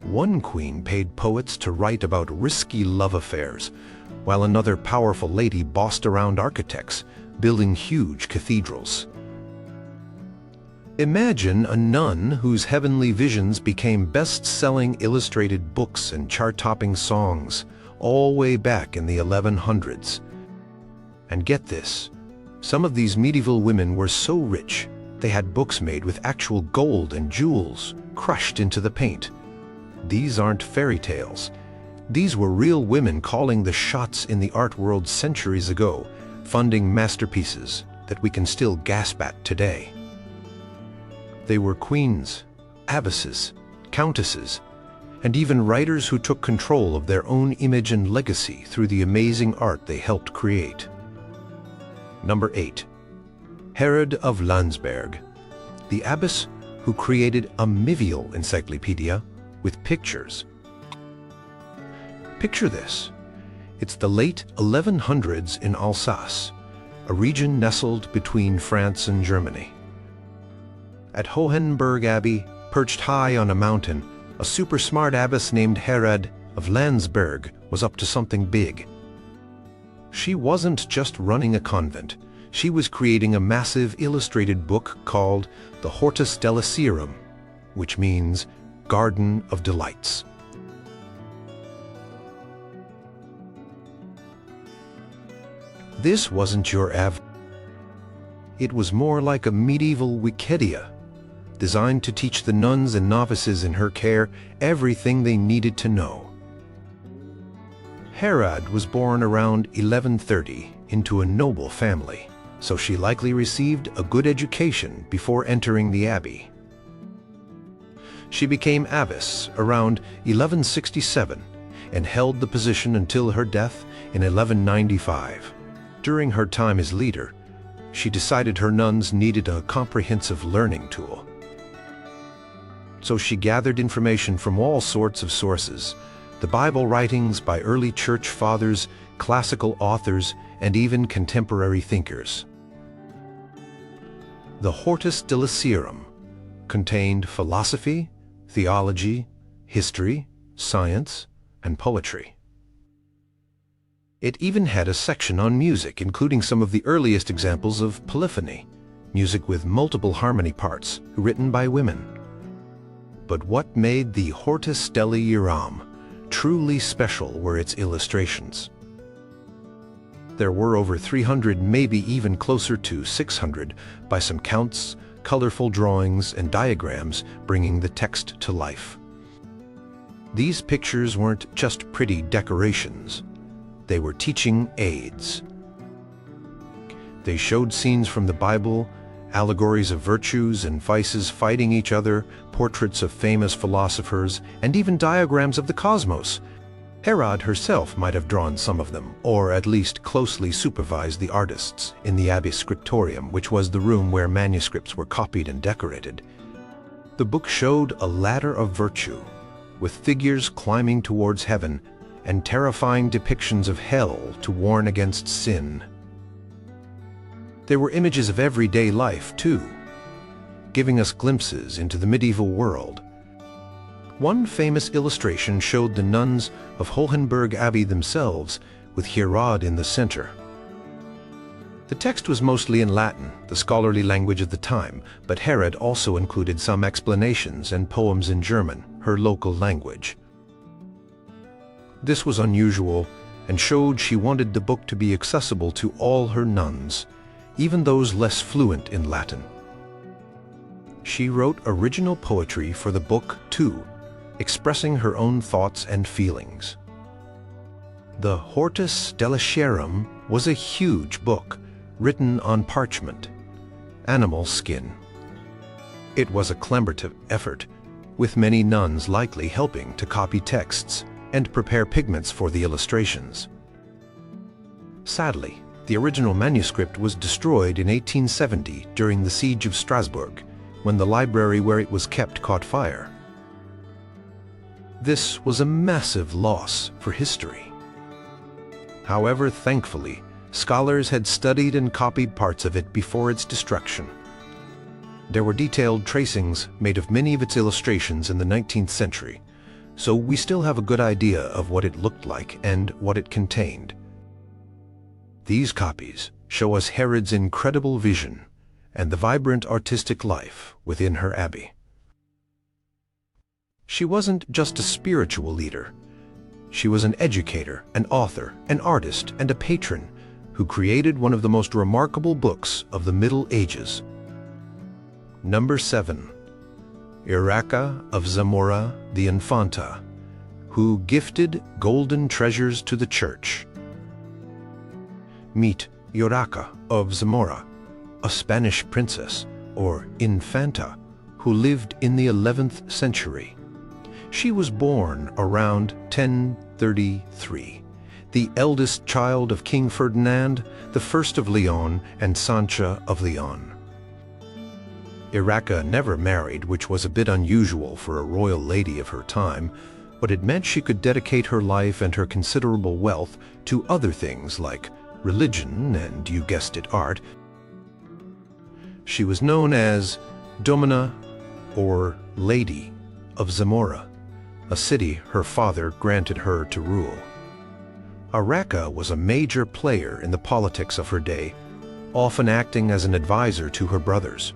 One queen paid poets to write about risky love affairs, while another powerful lady bossed around architects, building huge cathedrals. Imagine a nun whose heavenly visions became best-selling illustrated books and chart-topping songs, all way back in the 1100s. And get this, some of these medieval women were so rich, they had books made with actual gold and jewels crushed into the paint. These aren't fairy tales. These were real women calling the shots in the art world centuries ago, funding masterpieces that we can still gasp at today. They were queens, abbesses, countesses, and even writers who took control of their own image and legacy through the amazing art they helped create. Number 8. Herrad of Landsberg, the abbess who created a medieval encyclopedia with pictures. Picture this. It's the late 1100s in Alsace, a region nestled between France and Germany. At Hohenberg Abbey, perched high on a mountain, a super smart abbess named Herrad of Landsberg was up to something big. She wasn't just running a convent, she was creating a massive illustrated book called the Hortus Deliciarum, which means Garden of Delights. This wasn't your average. It was more like a medieval Wikipedia, designed to teach the nuns and novices in her care everything they needed to know. Herrad was born around 1130 into a noble family, so she likely received a good education before entering the abbey. She became abbess around 1167 and held the position until her death in 1195. During her time as leader, she decided her nuns needed a comprehensive learning tool. So she gathered information from all sorts of sources, the Bible writings by early church fathers, classical authors, and even contemporary thinkers. The Hortus Deliciarum contained philosophy, theology, history, science, and poetry. It even had a section on music, including some of the earliest examples of polyphony, music with multiple harmony parts, written by women. But what made the Hortus Deliciarum truly special were its illustrations. There were over 300, maybe even closer to 600, by some counts, colorful drawings and diagrams bringing the text to life. These pictures weren't just pretty decorations. They were teaching aids. They showed scenes from the Bible, allegories of virtues and vices fighting each other, portraits of famous philosophers, and even diagrams of the cosmos. Herrad herself might have drawn some of them, or at least closely supervised the artists in the Abbey scriptorium, which was the room where manuscripts were copied and decorated. The book showed a ladder of virtue, with figures climbing towards heaven and terrifying depictions of hell to warn against sin. There were images of everyday life, too, giving us glimpses into the medieval world. One famous illustration showed the nuns of Hohenberg Abbey themselves, with Herrad in the center. The text was mostly in Latin, the scholarly language of the time, but Herrad also included some explanations and poems in German, her local language. This was unusual and showed she wanted the book to be accessible to all her nuns, even those less fluent in Latin. She wrote original poetry for the book, too, expressing her own thoughts and feelings. The Hortus Deliciarum was a huge book, written on parchment, animal skin. It was a collaborative effort, with many nuns likely helping to copy texts and prepare pigments for the illustrations. Sadly, the original manuscript was destroyed in 1870 during the Siege of Strasbourg, when the library where it was kept caught fire. This was a massive loss for history. However, thankfully, scholars had studied and copied parts of it before its destruction. There were detailed tracings made of many of its illustrations in the 19th century, so we still have a good idea of what it looked like and what it contained. These copies show us Herrad's incredible vision and the vibrant artistic life within her abbey. She wasn't just a spiritual leader. She was an educator, an author, an artist, and a patron who created one of the most remarkable books of the Middle Ages. Number 7. Urraca of Zamora the Infanta, who gifted golden treasures to the church. Meet Urraca of Zamora, a Spanish princess, or infanta, who lived in the 11th century. She was born around 1033, the eldest child of King Ferdinand I of Leon and Sancha of Leon. Urraca never married, which was a bit unusual for a royal lady of her time, but it meant she could dedicate her life and her considerable wealth to other things like religion and, you guessed it, art. She was known as Domina, or Lady, of Zamora, a city her father granted her to rule. Urraca was a major player in the politics of her day, often acting as an advisor to her brothers,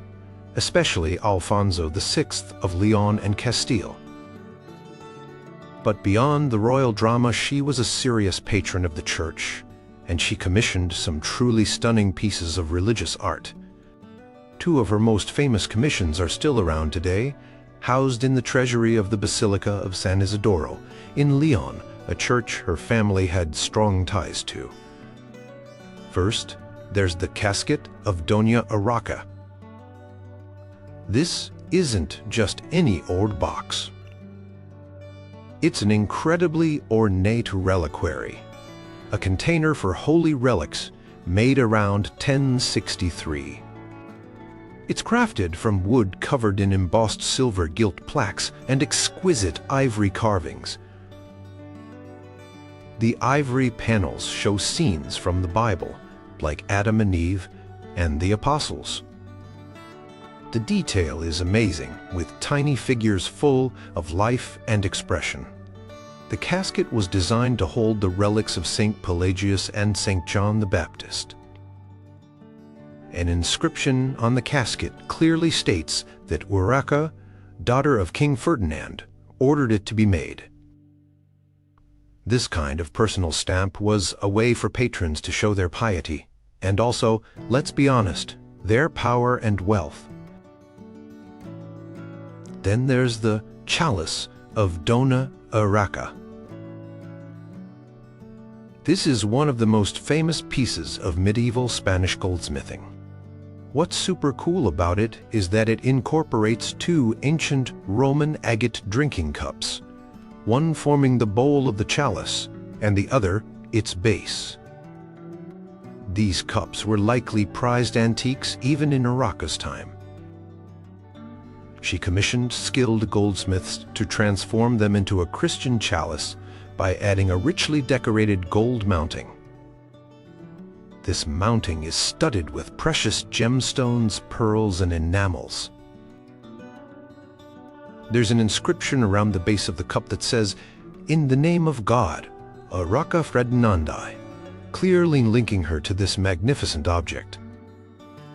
especially Alfonso VI of Leon and Castile. But beyond the royal drama, she was a serious patron of the church, and she commissioned some truly stunning pieces of religious art. Two of her most famous commissions are still around today, housed in the treasury of the Basilica of San Isidoro in Leon, a church her family had strong ties to. First, there's the casket of Doña Urraca. This isn't just any old box. It's an incredibly ornate reliquary, a container for holy relics made around 1063. It's crafted from wood covered in embossed silver gilt plaques and exquisite ivory carvings. The ivory panels show scenes from the Bible, like Adam and Eve and the Apostles. The detail is amazing, with tiny figures full of life and expression. The casket was designed to hold the relics of St. Pelagius and St. John the Baptist. An inscription on the casket clearly states that Urraca, daughter of King Ferdinand, ordered it to be made. This kind of personal stamp was a way for patrons to show their piety, and also, let's be honest, their power and wealth. Then there's the chalice of Doña Urraca. This is one of the most famous pieces of medieval Spanish goldsmithing. What's super cool about it is that it incorporates two ancient Roman agate drinking cups, one forming the bowl of the chalice and the other its base. These cups were likely prized antiques even in Urraca's time. She commissioned skilled goldsmiths to transform them into a Christian chalice by adding a richly decorated gold mounting. This mounting is studded with precious gemstones, pearls, and enamels. There's an inscription around the base of the cup that says, "In the name of God, Urraca Fredinandi," clearly linking her to this magnificent object.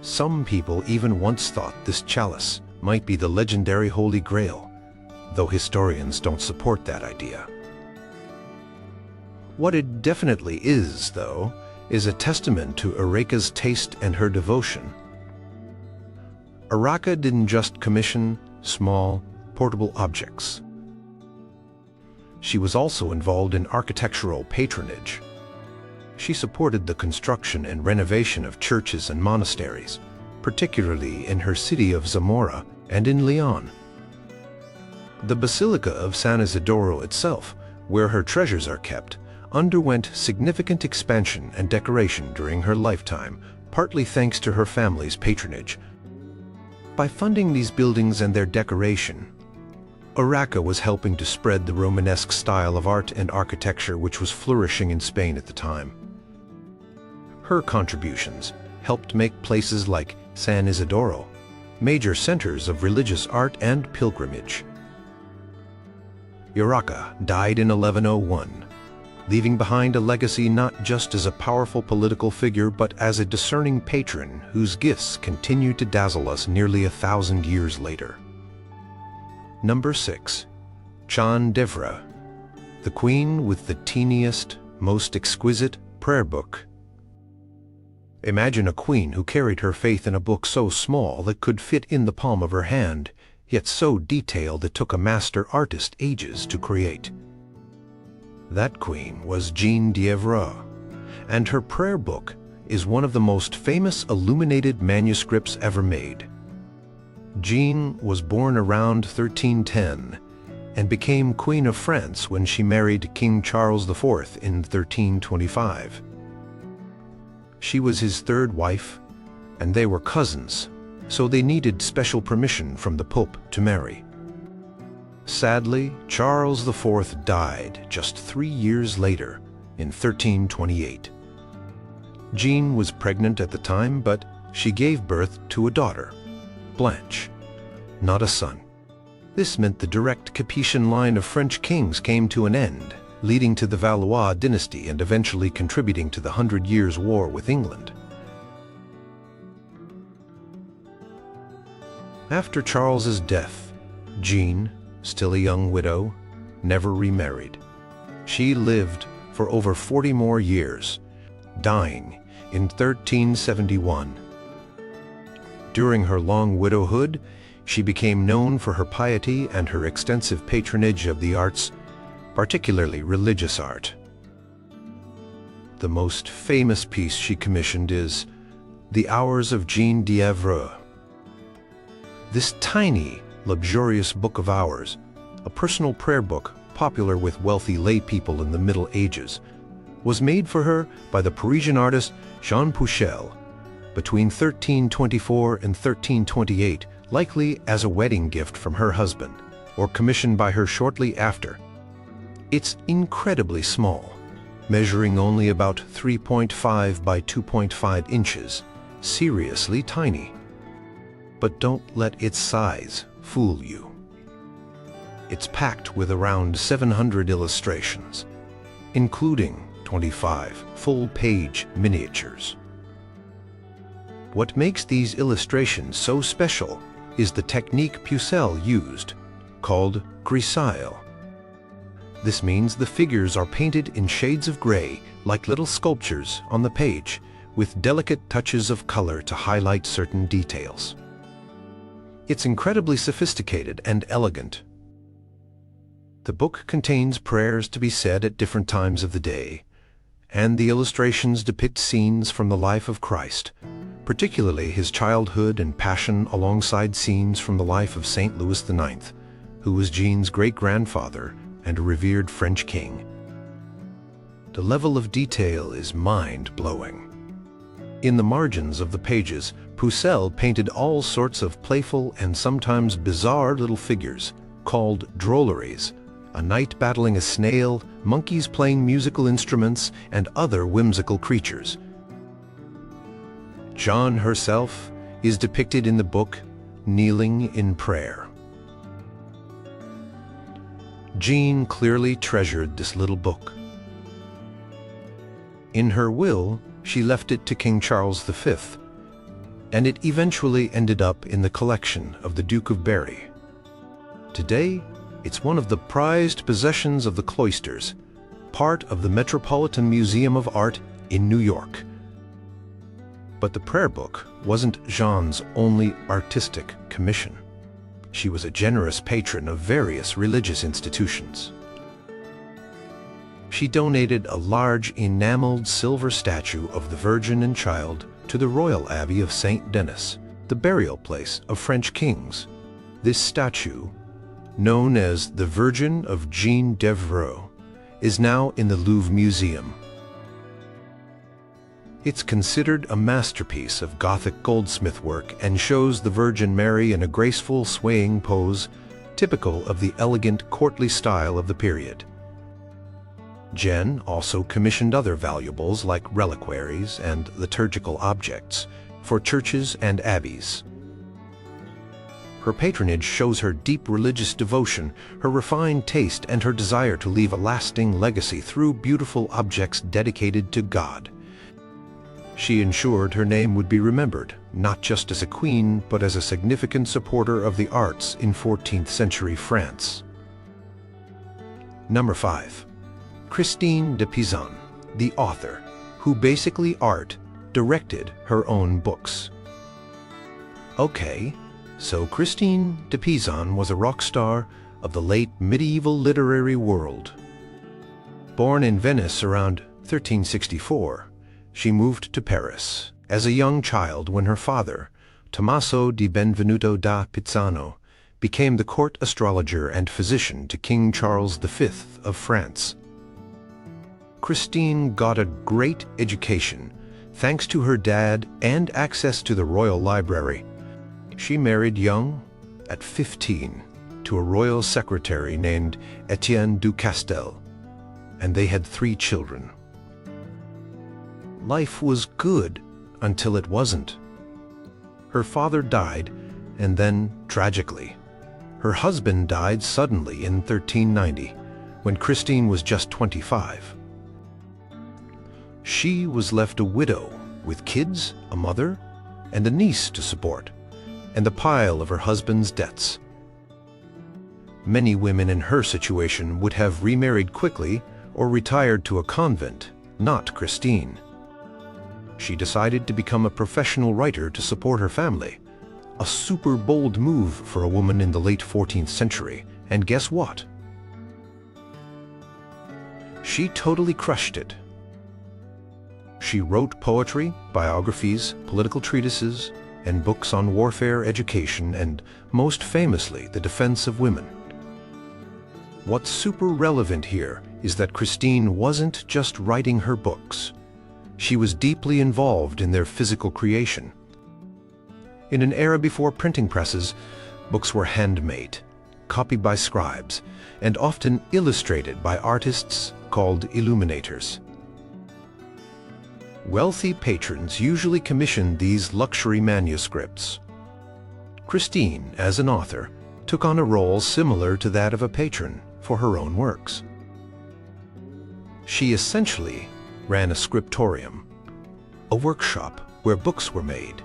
Some people even once thought this chalice might be the legendary Holy Grail, though historians don't support that idea. What it definitely is, though, is a testament to Urraca's taste and her devotion. Urraca didn't just commission small, portable objects. She was also involved in architectural patronage. She supported the construction and renovation of churches and monasteries, particularly in her city of Zamora and in Leon. The Basilica of San Isidoro itself, where her treasures are kept, underwent significant expansion and decoration during her lifetime, partly thanks to her family's patronage. By funding these buildings and their decoration, Urraca was helping to spread the Romanesque style of art and architecture which was flourishing in Spain at the time. Her contributions helped make places like San Isidoro major centers of religious art and pilgrimage. Urraca died in 1101, leaving behind a legacy not just as a powerful political figure but as a discerning patron whose gifts continue to dazzle us nearly 1,000 years later. Number 6. Jeanne d'Evreux, the queen with the teeniest, most exquisite prayer book. Imagine a queen who carried her faith in a book so small that could fit in the palm of her hand, yet so detailed it took a master artist ages to create. That queen was Jeanne d'Evreux, and her prayer book is one of the most famous illuminated manuscripts ever made. Jeanne was born around 1310 and became Queen of France when she married King Charles IV in 1325. She was his third wife, and they were cousins, so they needed special permission from the Pope to marry. Sadly, Charles IV died just 3 years later, in 1328. Jeanne was pregnant at the time, but she gave birth to a daughter, Blanche, not a son. This meant the direct Capetian line of French kings came to an end, leading to the Valois dynasty and eventually contributing to the 100 Years' War with England. After Charles's death, Jeanne, still a young widow, never remarried. She lived for over 40 more years, dying in 1371. During her long widowhood, she became known for her piety and her extensive patronage of the arts, particularly religious art. The most famous piece she commissioned is The Hours of Jeanne d'Evreux. This tiny, luxurious book of hours, a personal prayer book popular with wealthy lay people in the Middle Ages, was made for her by the Parisian artist Jean Pouchel between 1324 and 1328, likely as a wedding gift from her husband, or commissioned by her shortly after. It's incredibly small, measuring only about 3.5 by 2.5 inches, seriously tiny. But don't let its size fool you. It's packed with around 700 illustrations, including 25 full-page miniatures. What makes these illustrations so special is the technique Pouchel used, called grisaille. This means the figures are painted in shades of gray, like little sculptures on the page, with delicate touches of color to highlight certain details. It's incredibly sophisticated and elegant. The book contains prayers to be said at different times of the day, and the illustrations depict scenes from the life of Christ, particularly his childhood and passion, alongside scenes from the life of St. Louis IX, who was Jeanne's great-grandfather and a revered French king. The level of detail is mind-blowing. In the margins of the pages, Pouchel painted all sorts of playful and sometimes bizarre little figures, called drolleries, a knight battling a snail, monkeys playing musical instruments, and other whimsical creatures. Jeanne herself is depicted in the book kneeling in prayer. Jeanne clearly treasured this little book. In her will, she left it to King Charles V, and it eventually ended up in the collection of the Duke of Berry. Today, it's one of the prized possessions of the cloisters, part of the Metropolitan Museum of Art in New York. But the prayer book wasn't Jeanne's only artistic commission. She was a generous patron of various religious institutions. She donated a large enameled silver statue of the Virgin and Child to the Royal Abbey of St. Denis, the burial place of French kings. This statue, known as the Virgin of Jeanne d'Evreux, is now in the Louvre Museum. It's considered a masterpiece of Gothic goldsmith work and shows the Virgin Mary in a graceful swaying pose, typical of the elegant courtly style of the period. Jeanne also commissioned other valuables like reliquaries and liturgical objects for churches and abbeys. Her patronage shows her deep religious devotion, her refined taste, and her desire to leave a lasting legacy through beautiful objects dedicated to God. She ensured her name would be remembered, not just as a queen, but as a significant supporter of the arts in 14th century France. Number 5. Christine de Pizan, the author, who basically directed her own books. Okay, so Christine de Pizan was a rock star of the late medieval literary world. Born in Venice around 1364, she moved to Paris as a young child when her father, Tommaso di Benvenuto da Pizano, became the court astrologer and physician to King Charles V of France. Christine got a great education thanks to her dad and access to the royal library. She married young, at 15, to a royal secretary named Etienne du Castel, and they had 3 children. Life was good until it wasn't. Her father died, and then, tragically, her husband died suddenly in 1390, when Christine was just 25. She was left a widow with kids, a mother, and a niece to support, and the pile of her husband's debts. Many women in her situation would have remarried quickly or retired to a convent, not Christine. She decided to become a professional writer to support her family. A super bold move for a woman in the late 14th century, and guess what? She totally crushed it. She wrote poetry, biographies, political treatises, and books on warfare, education, and, most famously, the defense of women. What's super relevant here is that Christine wasn't just writing her books. She was deeply involved in their physical creation. In an era before printing presses, books were handmade, copied by scribes, and often illustrated by artists called illuminators. Wealthy patrons usually commissioned these luxury manuscripts. Christine, as an author, took on a role similar to that of a patron for her own works. She essentially ran a scriptorium, a workshop where books were made.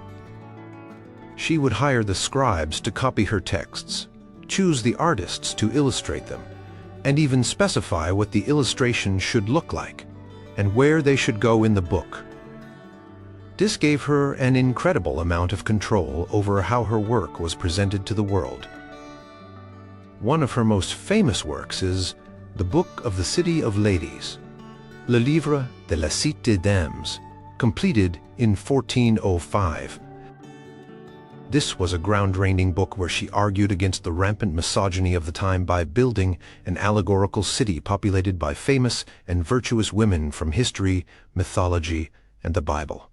She would hire the scribes to copy her texts, choose the artists to illustrate them, and even specify what the illustrations should look like and where they should go in the book. This gave her an incredible amount of control over how her work was presented to the world. One of her most famous works is the Book of the City of Ladies, Le Livre de la Cité des Dames, completed in 1405. This was a ground-rending book where she argued against the rampant misogyny of the time by building an allegorical city populated by famous and virtuous women from history, mythology, and the Bible.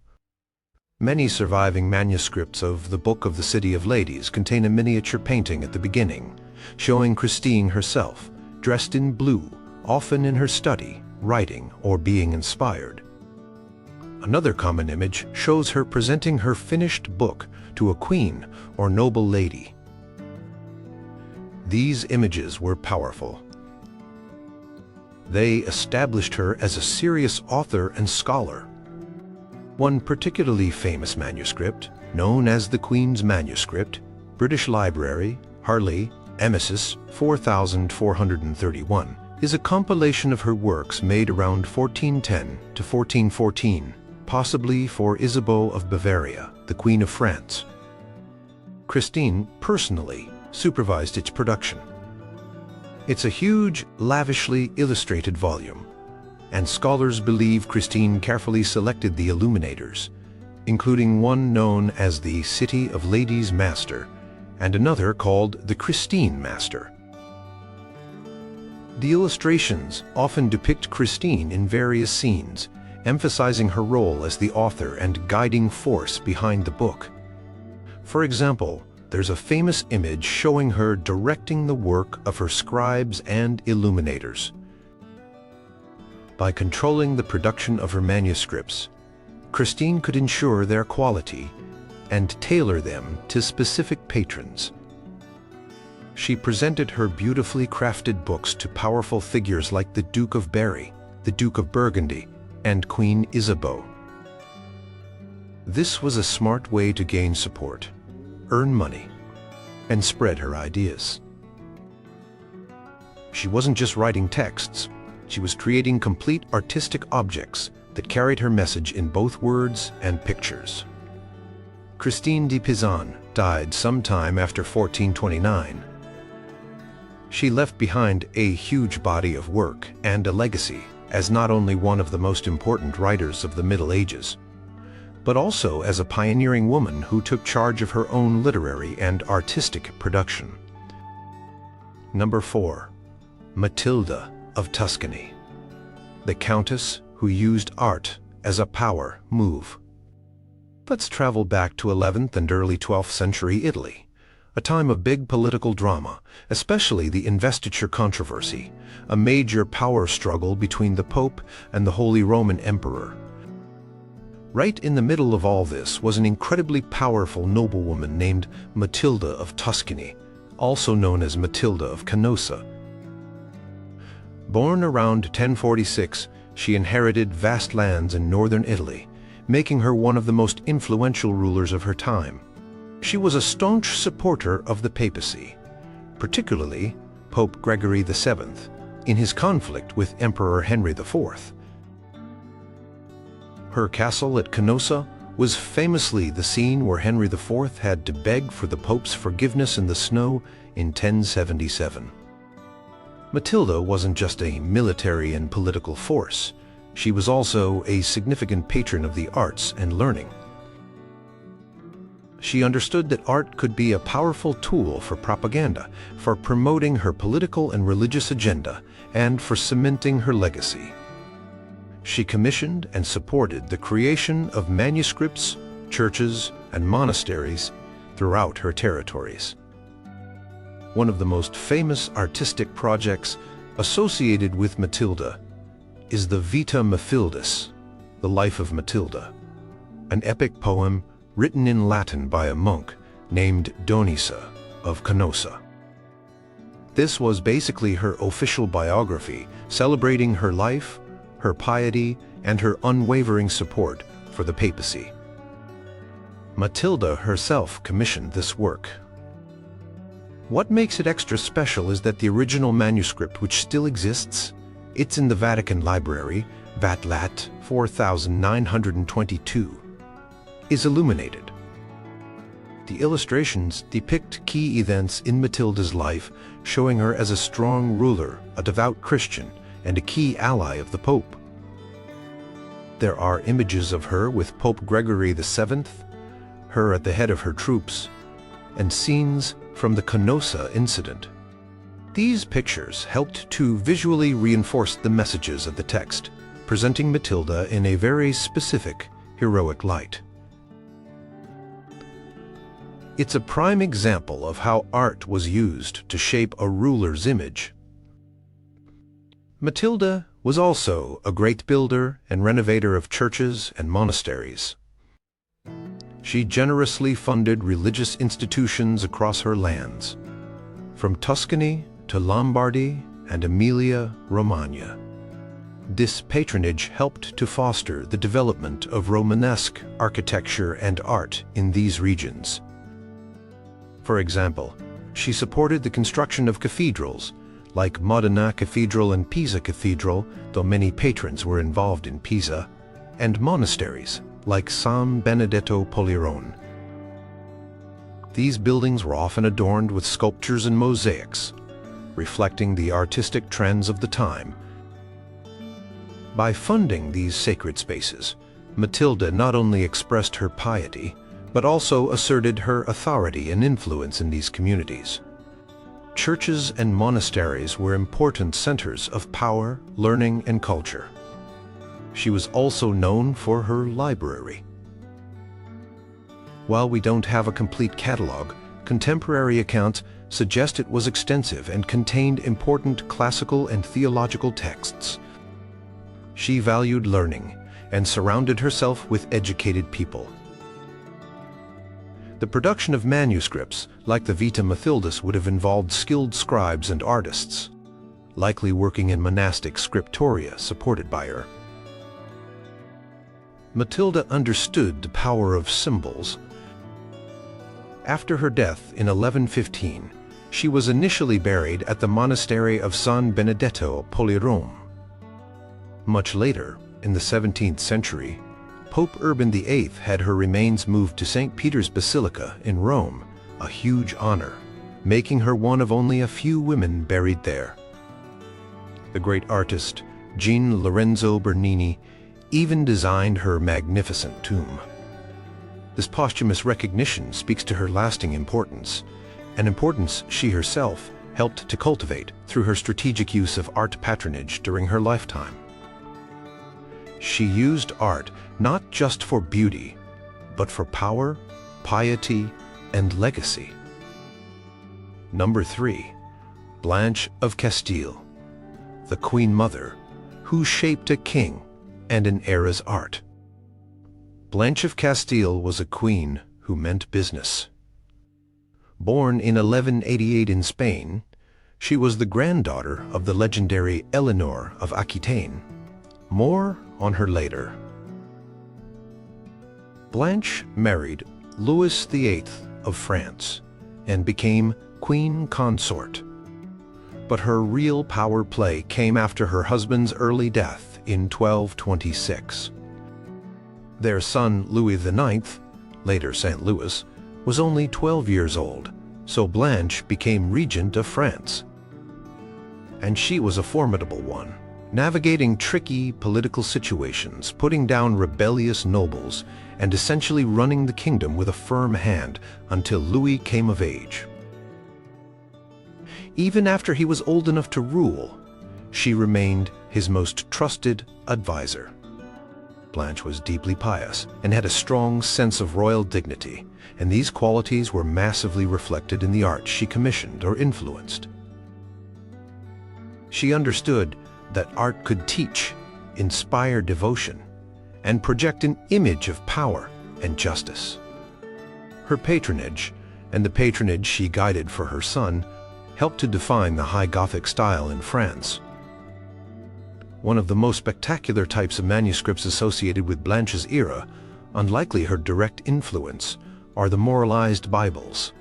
Many surviving manuscripts of the Book of the City of Ladies contain a miniature painting at the beginning, showing Christine herself, dressed in blue, often in her study, writing or being inspired. Another common image shows her presenting her finished book to a queen or noble lady. These images were powerful. They established her as a serious author and scholar. One particularly famous manuscript, known as the Queen's Manuscript, British Library, Harley, Emesis 4431, is a compilation of her works made around 1410 to 1414, possibly for Isabeau of Bavaria, the Queen of France. Christine personally supervised its production. It's a huge, lavishly illustrated volume, and scholars believe Christine carefully selected the illuminators, including one known as the City of Ladies Master and another called the Christine Master. The illustrations often depict Christine in various scenes, emphasizing her role as the author and guiding force behind the book. For example, there's a famous image showing her directing the work of her scribes and illuminators. By controlling the production of her manuscripts, Christine could ensure their quality and tailor them to specific patrons. She presented her beautifully crafted books to powerful figures like the Duke of Berry, the Duke of Burgundy, and Queen Isabeau. This was a smart way to gain support, earn money, and spread her ideas. She wasn't just writing texts, she was creating complete artistic objects that carried her message in both words and pictures. Christine de Pizan died sometime after 1429. She left behind a huge body of work and a legacy as not only one of the most important writers of the Middle Ages, but also as a pioneering woman who took charge of her own literary and artistic production. Number 4. Matilda of Tuscany, the countess who used art as a power move. Let's travel back to 11th and early 12th century Italy, a time of big political drama, especially the investiture controversy, a major power struggle between the Pope and the Holy Roman Emperor. Right in the middle of all this was an incredibly powerful noblewoman named Matilda of Tuscany, also known as Matilda of Canossa. Born around 1046, she inherited vast lands in northern Italy, making her one of the most influential rulers of her time. She was a staunch supporter of the papacy, particularly Pope Gregory VII, in his conflict with Emperor Henry IV. Her castle at Canossa was famously the scene where Henry IV had to beg for the Pope's forgiveness in the snow in 1077. Matilda wasn't just a military and political force. She was also a significant patron of the arts and learning. She understood that art could be a powerful tool for propaganda, for promoting her political and religious agenda, and for cementing her legacy. She commissioned and supported the creation of manuscripts, churches, and monasteries throughout her territories. One of the most famous artistic projects associated with Matilda is the Vita Mathildis, the Life of Matilda, an epic poem written in Latin by a monk named Donisa of Canossa. This was basically her official biography, celebrating her life, her piety, and her unwavering support for the papacy. Matilda herself commissioned this work. What makes it extra special is that the original manuscript, which still exists, it's in the Vatican Library, Vatlat 4922, is illuminated. The illustrations depict key events in Matilda's life, showing her as a strong ruler, a devout Christian, and a key ally of the Pope. There are images of her with Pope Gregory VII, her at the head of her troops, and scenes from the Canossa incident. These pictures helped to visually reinforce the messages of the text, presenting Matilda in a very specific, heroic light. It's a prime example of how art was used to shape a ruler's image. Matilda was also a great builder and renovator of churches and monasteries. She generously funded religious institutions across her lands, from Tuscany to Lombardy and Emilia-Romagna. This patronage helped to foster the development of Romanesque architecture and art in these regions. For example, she supported the construction of cathedrals, like Modena Cathedral and Pisa Cathedral, though many patrons were involved in Pisa, and monasteries, like San Benedetto Poliron. These buildings were often adorned with sculptures and mosaics, reflecting the artistic trends of the time. By funding these sacred spaces, Matilda not only expressed her piety, but also asserted her authority and influence in these communities. Churches and monasteries were important centers of power, learning, and culture. She was also known for her library. While we don't have a complete catalog, contemporary accounts suggest it was extensive and contained important classical and theological texts. She valued learning and surrounded herself with educated people. The production of manuscripts, like the Vita Mathildis, would have involved skilled scribes and artists, likely working in monastic scriptoria supported by her. Matilda understood the power of symbols. After her death in 1115, she was initially buried at the monastery of San Benedetto Polirum. Much later, in the 17th century, Pope Urban VIII had her remains moved to St. Peter's Basilica in Rome, a huge honor, making her one of only a few women buried there. The great artist, Jean Lorenzo Bernini, even designed her magnificent tomb. This posthumous recognition speaks to her lasting importance, an importance she herself helped to cultivate through her strategic use of art patronage during her lifetime. She used art not just for beauty, but for power, piety, and legacy. Number 3. Blanche of Castile, the Queen Mother, who shaped a king and an era's art. Blanche of Castile was a queen who meant business. Born in 1188 in Spain, she was the granddaughter of the legendary Eleanor of Aquitaine. More on her later. Blanche married Louis VIII of France and became queen consort. But her real power play came after her husband's early death in 1226. Their son Louis IX, later St. Louis, was only 12 years old, so Blanche became regent of France. And she was a formidable one, navigating tricky political situations, putting down rebellious nobles, and essentially running the kingdom with a firm hand until Louis came of age. Even after he was old enough to rule, she remained his most trusted advisor. Blanche was deeply pious and had a strong sense of royal dignity, and these qualities were massively reflected in the art she commissioned or influenced. She understood that art could teach, inspire devotion, and project an image of power and justice. Her patronage, and the patronage she guided for her son, helped to define the High Gothic style in France. One of the most spectacular types of manuscripts associated with Blanche's era, unlikely her direct influence, are the moralized Bibles.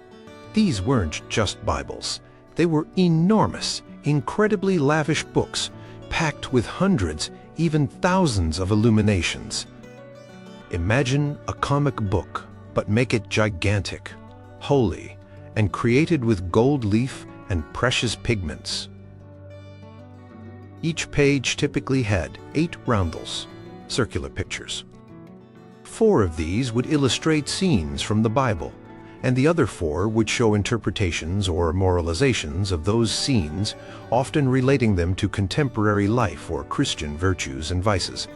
These weren't just Bibles. They were enormous, incredibly lavish books, packed with hundreds, even thousands of illuminations. Imagine a comic book, but make it gigantic, holy, and created with gold leaf and precious pigments. Each page typically had 8 roundels, circular pictures. 4 of these would illustrate scenes from the Bible, and the other 4 would show interpretations or moralizations of those scenes, often relating them to contemporary life or Christian virtues and vices.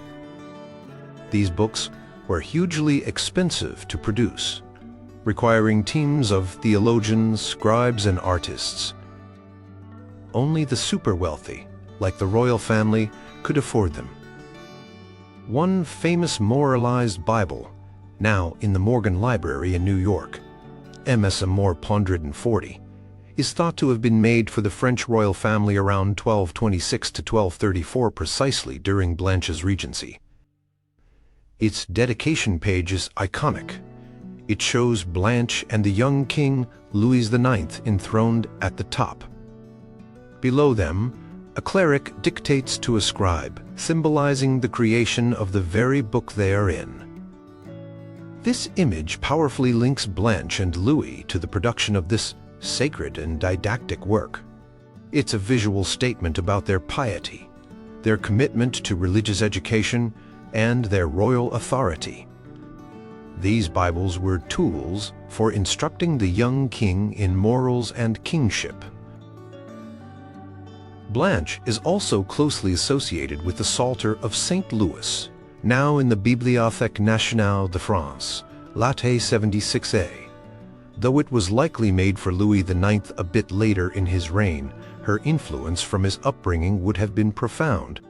These books were hugely expensive to produce, requiring teams of theologians, scribes, and artists. Only the super wealthy, like the royal family, could afford them. One famous moralized Bible, now in the Morgan Library in New York, MS Amor 140, is thought to have been made for the French royal family around 1226 to 1234, precisely during Blanche's regency. Its dedication page is iconic. It shows Blanche and the young king Louis IX enthroned at the top. Below them, a cleric dictates to a scribe, symbolizing the creation of the very book they are in. This image powerfully links Blanche and Louis to the production of this sacred and didactic work. It's a visual statement about their piety, their commitment to religious education, and their royal authority. These Bibles were tools for instructing the young king in morals and kingship. Blanche is also closely associated with the Psalter of St. Louis, now in the Bibliothèque Nationale de France, Latte 76a. Though it was likely made for Louis IX a bit later in his reign, her influence from his upbringing would have been profound.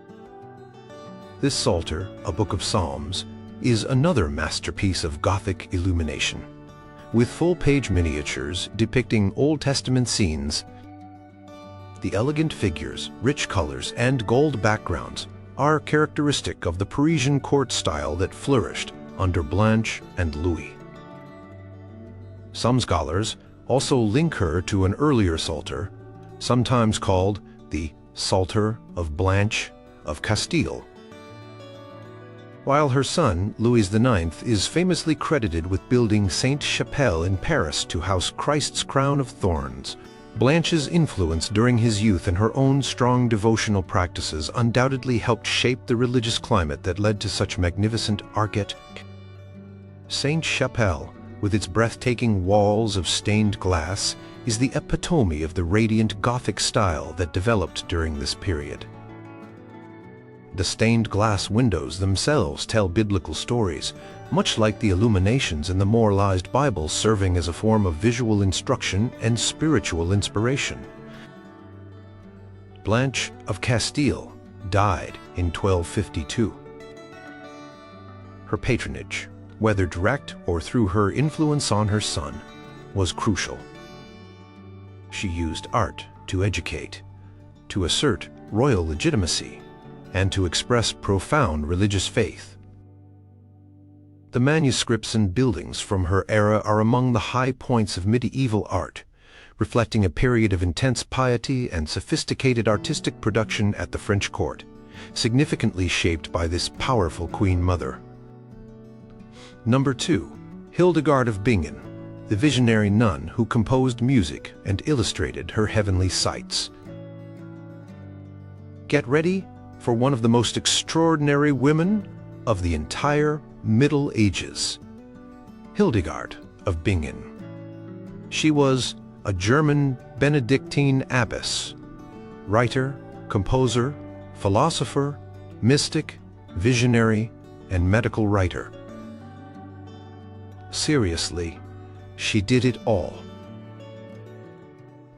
This Psalter, a book of Psalms, is another masterpiece of Gothic illumination. with full-page miniatures depicting Old Testament scenes. The elegant figures, rich colors, and gold backgrounds are characteristic of the Parisian court style that flourished under Blanche and Louis. Some scholars also link her to an earlier Psalter, sometimes called the Psalter of Blanche of Castile. While her son, Louis IX, is famously credited with building Sainte-Chapelle in Paris to house Christ's crown of thorns, Blanche's influence during his youth and her own strong devotional practices undoubtedly helped shape the religious climate that led to such magnificent architecture. Sainte-Chapelle, with its breathtaking walls of stained glass, is the epitome of the radiant Gothic style that developed during this period. The stained glass windows themselves tell biblical stories, much like the illuminations in the moralized Bible, serving as a form of visual instruction and spiritual inspiration. Blanche of Castile died in 1252. Her patronage, whether direct or through her influence on her son, was crucial. She used art to educate, to assert royal legitimacy, and to express profound religious faith. The manuscripts and buildings from her era are among the high points of medieval art, reflecting a period of intense piety and sophisticated artistic production at the French court, significantly shaped by this powerful Queen Mother. Number 2. Hildegard of Bingen, the visionary nun who composed music and illustrated her heavenly sights. Get ready for one of the most extraordinary women of the entire Middle Ages, Hildegard of Bingen. She was a German Benedictine abbess, writer, composer, philosopher, mystic, visionary, and medical writer. Seriously, she did it all.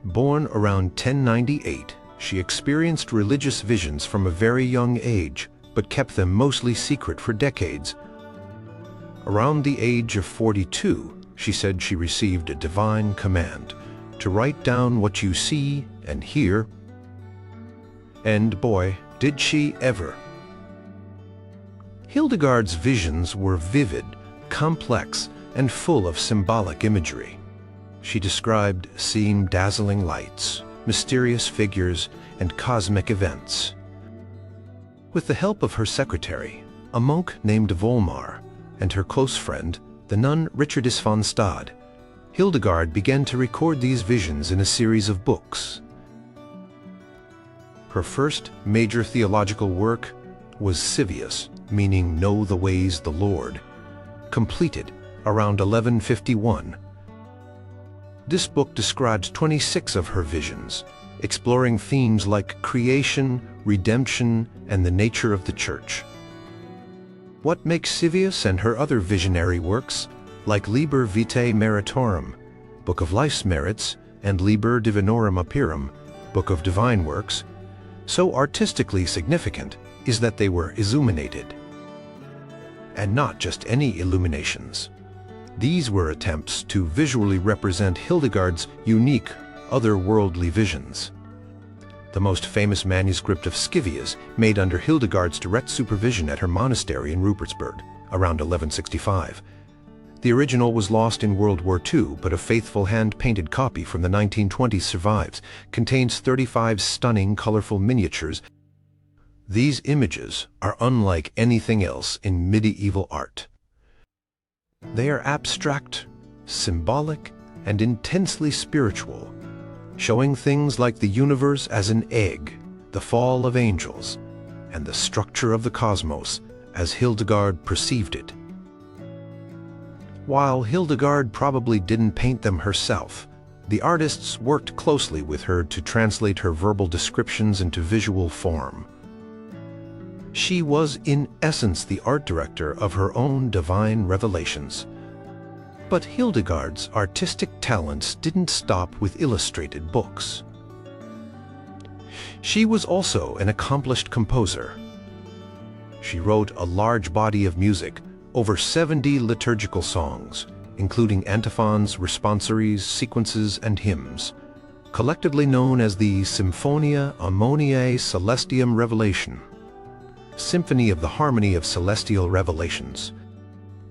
Born around 1098, she experienced religious visions from a very young age, but kept them mostly secret for decades. Around the age of 42, she said she received a divine command to write down what you see and hear. And boy, did she ever. Hildegard's visions were vivid, complex, and full of symbolic imagery. She described seeing dazzling lights, mysterious figures, and cosmic events. With the help of her secretary, a monk named Volmar, and her close friend, the nun Richardis von Stade, Hildegard began to record these visions in a series of books. Her first major theological work was Civius, meaning Know the Ways the Lord, completed around 1151. This book describes 26 of her visions, exploring themes like creation, redemption, and the nature of the Church. What makes Civius and her other visionary works, like Liber Vitae Meritorum, Book of Life's Merits, and Liber Divinorum Apeirum, Book of Divine Works, so artistically significant is that they were illuminated. And not just any illuminations. These were attempts to visually represent Hildegard's unique, otherworldly visions. The most famous manuscript of Scivias, made under Hildegard's direct supervision at her monastery in Rupertsberg, around 1165. The original was lost in World War II, but a faithful hand-painted copy from the 1920s survives, contains 35 stunning, colorful miniatures. These images are unlike anything else in medieval art. They are abstract, symbolic, and intensely spiritual, showing things like the universe as an egg, the fall of angels, and the structure of the cosmos as Hildegard perceived it. While Hildegard probably didn't paint them herself, the artists worked closely with her to translate her verbal descriptions into visual form. She was in essence the art director of her own divine revelations. But Hildegard's artistic talents didn't stop with illustrated books. She was also an accomplished composer. She wrote a large body of music, over 70 liturgical songs, including antiphons, responsories, sequences, and hymns, collectively known as the Symphonia Harmoniae Celestium Revelation, Symphony of the Harmony of Celestial Revelations.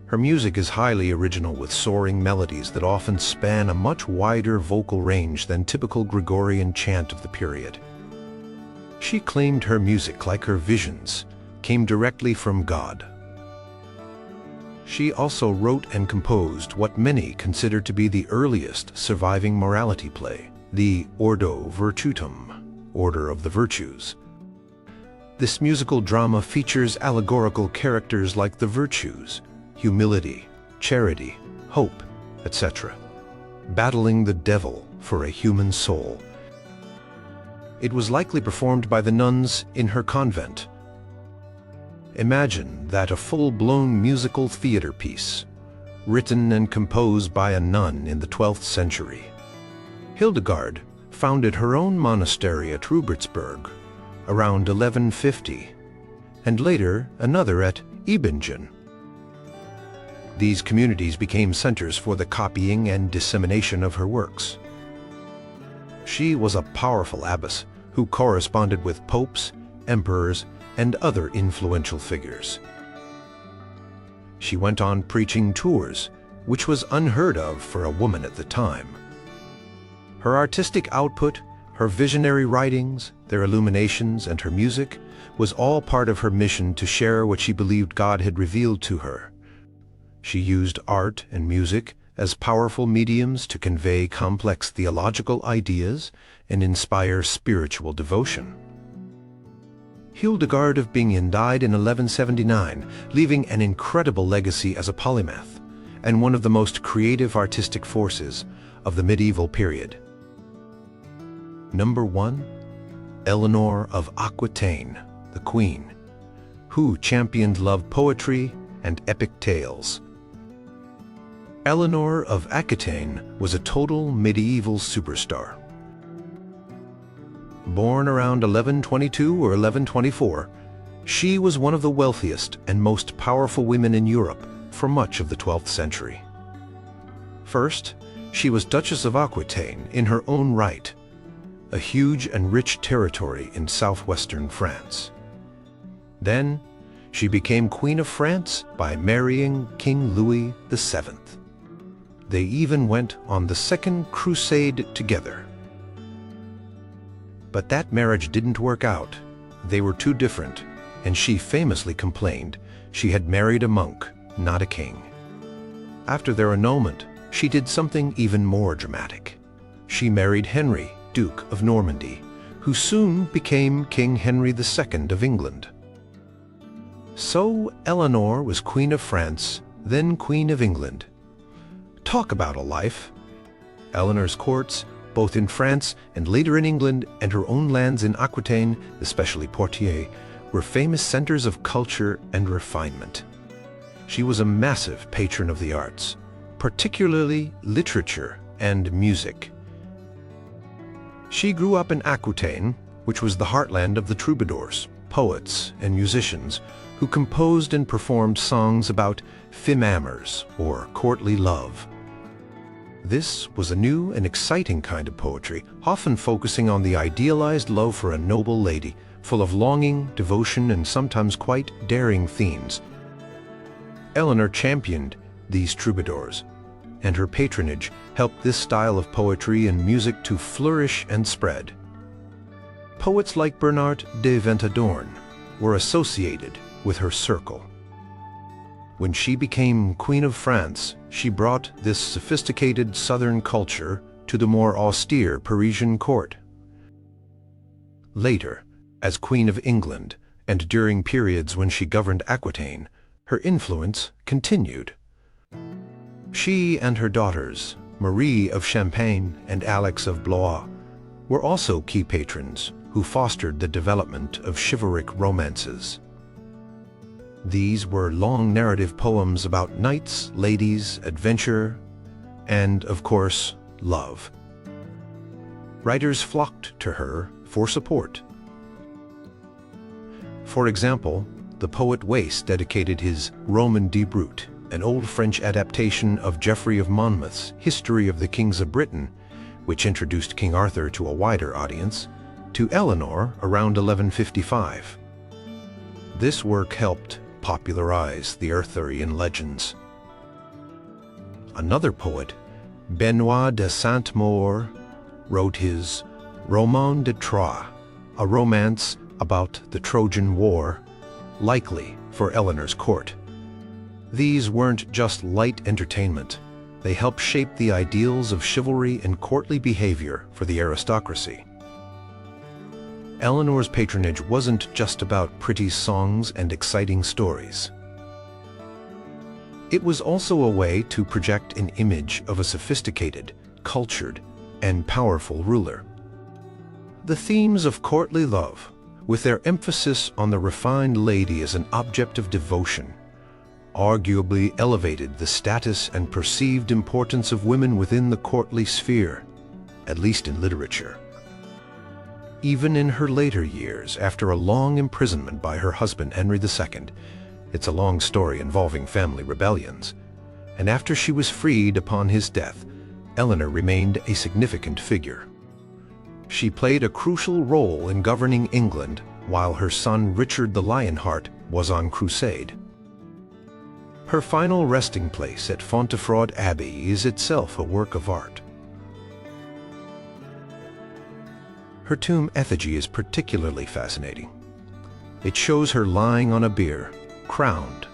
Her music is highly original with soaring melodies that often span a much wider vocal range than typical Gregorian chant of the period. She claimed her music, like her visions, came directly from God. She also wrote and composed what many consider to be the earliest surviving morality play, the Ordo Virtutum, Order of the Virtues. This musical drama features allegorical characters like the virtues, humility, charity, hope, etc., battling the devil for a human soul. It was likely performed by the nuns in her convent. Imagine that, a full-blown musical theater piece, written and composed by a nun in the 12th century. Hildegard founded her own monastery at Rupertsberg around 1150, and later another at Bingen. These communities became centers for the copying and dissemination of her works. She was a powerful abbess who corresponded with popes, emperors, and other influential figures. She went on preaching tours, which was unheard of for a woman at the time. Her artistic output, her visionary writings, their illuminations, and her music was all part of her mission to share what she believed God had revealed to her. She used art and music as powerful mediums to convey complex theological ideas and inspire spiritual devotion. Hildegard of Bingen died in 1179, leaving an incredible legacy as a polymath and one of the most creative artistic forces of the medieval period. Number 1. Eleanor of Aquitaine, the Queen, who championed love poetry and epic tales. Eleanor of Aquitaine was a total medieval superstar. Born around 1122 or 1124, she was one of the wealthiest and most powerful women in Europe for much of the 12th century. First, she was Duchess of Aquitaine in her own right, a huge and rich territory in southwestern France. Then, she became Queen of France by marrying King Louis VII. They even went on the Second Crusade together. But that marriage didn't work out. They were too different, and she famously complained she had married a monk, not a king. After their annulment, she did something even more dramatic. She married Henry, Duke of Normandy, who soon became King Henry II of England. So Eleanor was Queen of France, then Queen of England. Talk about a life! Eleanor's courts, both in France and later in England, and her own lands in Aquitaine, especially Poitiers, were famous centers of culture and refinement. She was a massive patron of the arts, particularly literature and music. She grew up in Aquitaine, which was the heartland of the troubadours, poets, and musicians who composed and performed songs about femme amours, or courtly love. This was a new and exciting kind of poetry, often focusing on the idealized love for a noble lady, full of longing, devotion, and sometimes quite daring themes. Eleanor championed these troubadours, and her patronage helped this style of poetry and music to flourish and spread. Poets like Bernard de Ventadorn were associated with her circle. When she became Queen of France, she brought this sophisticated southern culture to the more austere Parisian court. Later, as Queen of England, and during periods when she governed Aquitaine, her influence continued. She and her daughters, Marie of Champagne and Alix of Blois, were also key patrons who fostered the development of chivalric romances. These were long narrative poems about knights, ladies, adventure, and, of course, love. Writers flocked to her for support. For example, the poet Wace dedicated his Roman de Brut, an old French adaptation of Geoffrey of Monmouth's History of the Kings of Britain, which introduced King Arthur to a wider audience, to Eleanor around 1155. This work helped popularize the Arthurian legends. Another poet, Benoit de Saint-Maur, wrote his Roman de Troie, a romance about the Trojan War, likely for Eleanor's court. These weren't just light entertainment. They helped shape the ideals of chivalry and courtly behavior for the aristocracy. Eleanor's patronage wasn't just about pretty songs and exciting stories. It was also a way to project an image of a sophisticated, cultured, and powerful ruler. The themes of courtly love, with their emphasis on the refined lady as an object of devotion, arguably elevated the status and perceived importance of women within the courtly sphere, at least in literature. Even in her later years, after a long imprisonment by her husband Henry II, it's a long story involving family rebellions, and after she was freed upon his death, Eleanor remained a significant figure. She played a crucial role in governing England while her son Richard the Lionheart was on crusade. Her final resting place at Fontefraud Abbey is itself a work of art. Her tomb effigy is particularly fascinating. It shows her lying on a bier, crowned,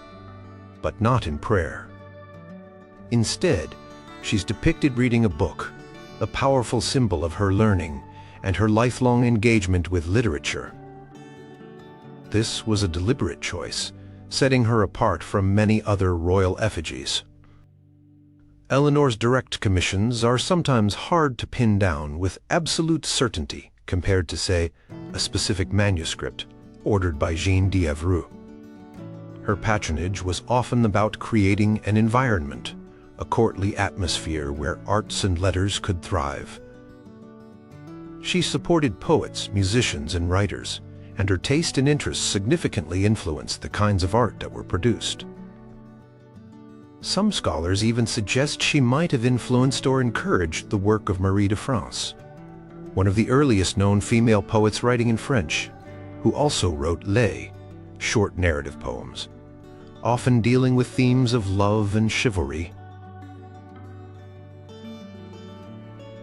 but not in prayer. Instead, she's depicted reading a book, a powerful symbol of her learning and her lifelong engagement with literature. This was a deliberate choice, setting her apart from many other royal effigies. Eleanor's direct commissions are sometimes hard to pin down with absolute certainty compared to, say, a specific manuscript ordered by Jeanne d'Evreux. Her patronage was often about creating an environment, a courtly atmosphere where arts and letters could thrive. She supported poets, musicians, and writers, and her taste and interests significantly influenced the kinds of art that were produced. Some scholars even suggest she might have influenced or encouraged the work of Marie de France, one of the earliest known female poets writing in French, who also wrote lays, short narrative poems, often dealing with themes of love and chivalry.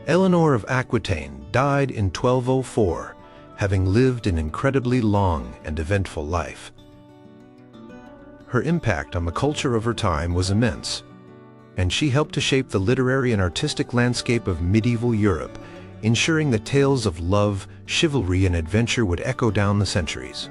Eleanor of Aquitaine died in 1204, having lived an incredibly long and eventful life. Her impact on the culture of her time was immense, and she helped to shape the literary and artistic landscape of medieval Europe, ensuring that tales of love, chivalry, and adventure would echo down the centuries.